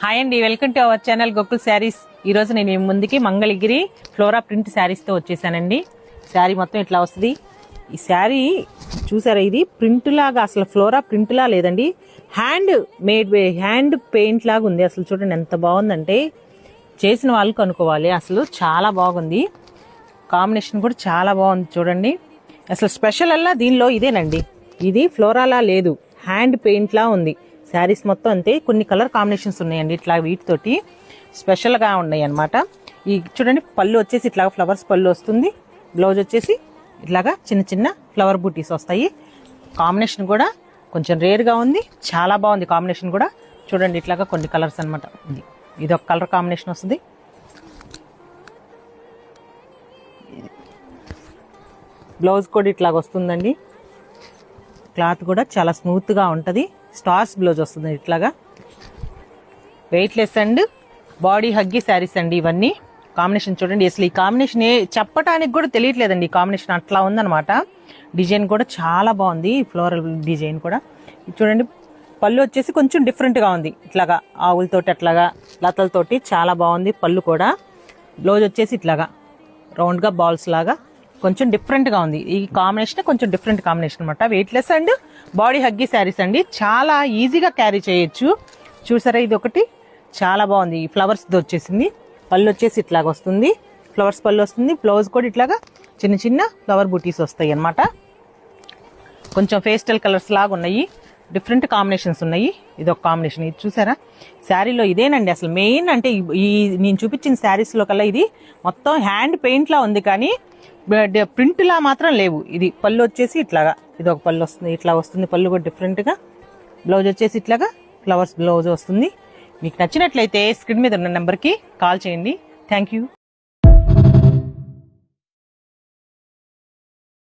Hi అండి, welcome to our channel Gokul saris. ఈ రోజు నేను ముందుకి మంగళగిరి ఫ్లోరా ప్రింట్ శారీస్ తో వచ్చేసానండి. శారీ మొత్తం ఇట్లా వస్తుంది. ఈ శారీ చూసారా, ఇది ప్రింట్ లాగా, అసలు ఫ్లోరా ప్రింట్ లా లేదండి, హ్యాండ్ మేడ్ హ్యాండ్ పెయింట్ లాగా ఉంది. అసలు చూడండి ఎంత బాగుందంటే చేసిన వాళ్ళు కనుక్కోవాలి. అసలు చాలా బాగుంది, కాంబినేషన్ కూడా చాలా బాగుంది. చూడండి అసలు స్పెషల్ అలా దీనిలో ఇదేనండి, ఇది ఫ్లోరాలా లేదు, హ్యాండ్ పెయింట్ లా ఉంది. శారీస్ మొత్తం అంతే, కొన్ని కలర్ కాంబినేషన్స్ ఉన్నాయండి ఇట్లా, వీటితోటి స్పెషల్గా ఉన్నాయి అనమాట. ఈ చూడండి పళ్ళు వచ్చేసి ఇట్లా ఫ్లవర్స్ పళ్ళు వస్తుంది, బ్లౌజ్ వచ్చేసి ఇట్లాగా చిన్న చిన్న ఫ్లవర్ బూటీస్ వస్తాయి. కాంబినేషన్ కూడా కొంచెం రేర్గా ఉంది, చాలా బాగుంది కాంబినేషన్ కూడా. చూడండి ఇట్లాగా కొన్ని కలర్స్ అనమాట, ఇది ఒక కలర్ కాంబినేషన్ వస్తుంది. బ్లౌజ్ కూడా ఇట్లాగ వస్తుందండి, క్లాత్ కూడా చాలా స్మూత్గా ఉంటుంది. స్టార్స్ బ్లౌజ్ వస్తుంది ఇట్లాగా, వెయిట్లెస్ అండ్ బాడీ హగ్గీ శారీస్ అండి ఇవన్నీ. కాంబినేషన్ చూడండి, అసలు ఈ కాంబినేషన్ చెప్పడానికి కూడా తెలియట్లేదండి, ఈ కాంబినేషన్ అట్లా ఉందన్నమాట. డిజైన్ కూడా చాలా బాగుంది, ఫ్లోరల్ డిజైన్ కూడా. చూడండి పళ్ళు వచ్చేసి కొంచెం డిఫరెంట్గా ఉంది, ఇట్లాగా ఆవులతోటి అట్లాగా లతలతోటి చాలా బాగుంది పళ్ళు కూడా. బ్లౌజ్ వచ్చేసి ఇట్లాగా రౌండ్గా బాల్స్ లాగా కొంచెం డిఫరెంట్గా ఉంది. ఈ కాంబినేషన్ కొంచెం డిఫరెంట్ కాంబినేషన్ అనమాట. వెయిట్లెస్ అండ్ బాడీ హగ్గీ శారీస్ అండి, చాలా ఈజీగా క్యారీ చేయొచ్చు. చూసారా ఇది ఒకటి చాలా బాగుంది, ఈ ఫ్లవర్స్ వచ్చేసింది. పళ్ళు వచ్చేసి ఇట్లాగ వస్తుంది, ఫ్లవర్స్ పళ్ళు వస్తుంది. బ్లౌజ్ కూడా ఇట్లాగా చిన్న చిన్న ఫ్లవర్ బూటీస్ వస్తాయి అనమాట. కొంచెం పేస్టల్ కలర్స్ లాగా ఉన్నాయి, డిఫరెంట్ కాంబినేషన్స్ ఉన్నాయి. ఇది ఒక కాంబినేషన్. ఇది చూసారా శారీలో ఇదేనండి అసలు మెయిన్, అంటే ఈ నేను చూపించిన శారీస్లో కల్లా ఇది మొత్తం హ్యాండ్ పెయింట్ లా ఉంది, కానీ ప్రింట్ లా మాత్రం లేవు. ఇది పళ్ళు వచ్చేసి ఇట్లాగా, ఇది ఒక పళ్ళు వస్తుంది, ఇట్లా వస్తుంది పళ్ళు కూడా డిఫరెంట్ గా. బ్లౌజ్ వచ్చేసి ఇట్లాగా ఫ్లవర్స్ బ్లౌజ్ వస్తుంది. మీకు నచ్చినట్లయితే స్క్రీన్ మీద ఉన్న నెంబర్కి కాల్ చేయండి. Thank you.